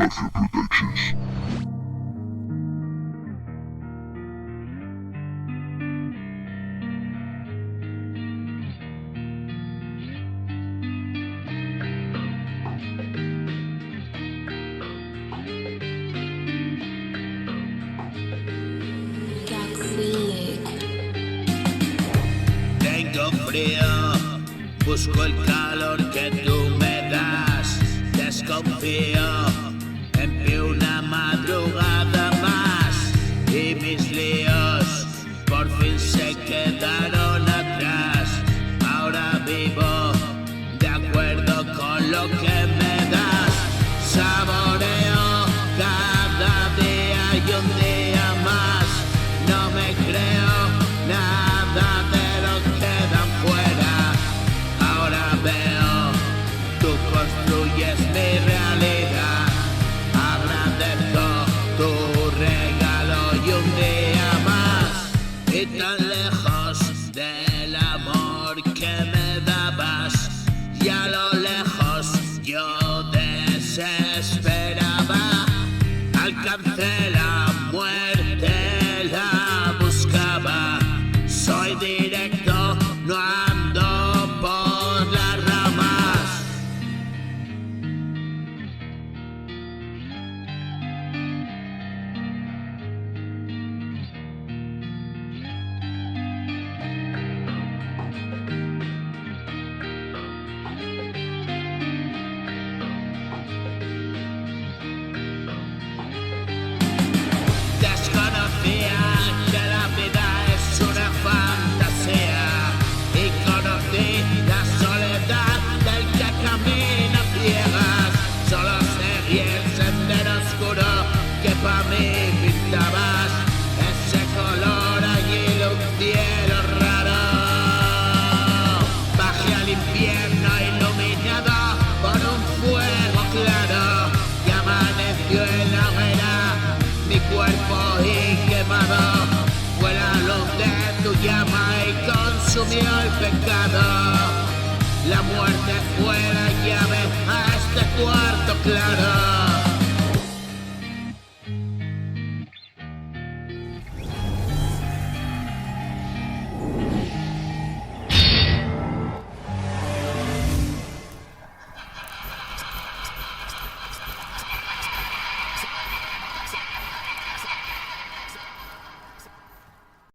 Mafia Productions. Tengo frío, busco el calor que tú me das. Desconfío, envío una madrugada más. Y mis líos por fin se quedaron atrás. Ahora vivo de acuerdo con lo que me das. Saboreo cada día y un día más. No me creo nada de lo que dan fuera. Ahora veo, tú construyes mi realidad. Agradezco tu regalo y un día más. Y tan lejos del amor que me dabas, y a lo lejos yo desesperaba. Alcancé la muerte, la buscaba. Soy directo, no ando por las ramas. Desconocía que la vida es una fantasía y conocí la soledad del que camina ciegas. Solo seguí el sendero oscuro que pa' mí pintabas. Ese color allí de un cielo raro. Bajé al infierno iluminado por un fuego claro que amaneció en la hoguera. Mi cuerpo y quemado fue la luz de tu llama y consumió el pecado. La muerte fue la llave a este cuarto claro.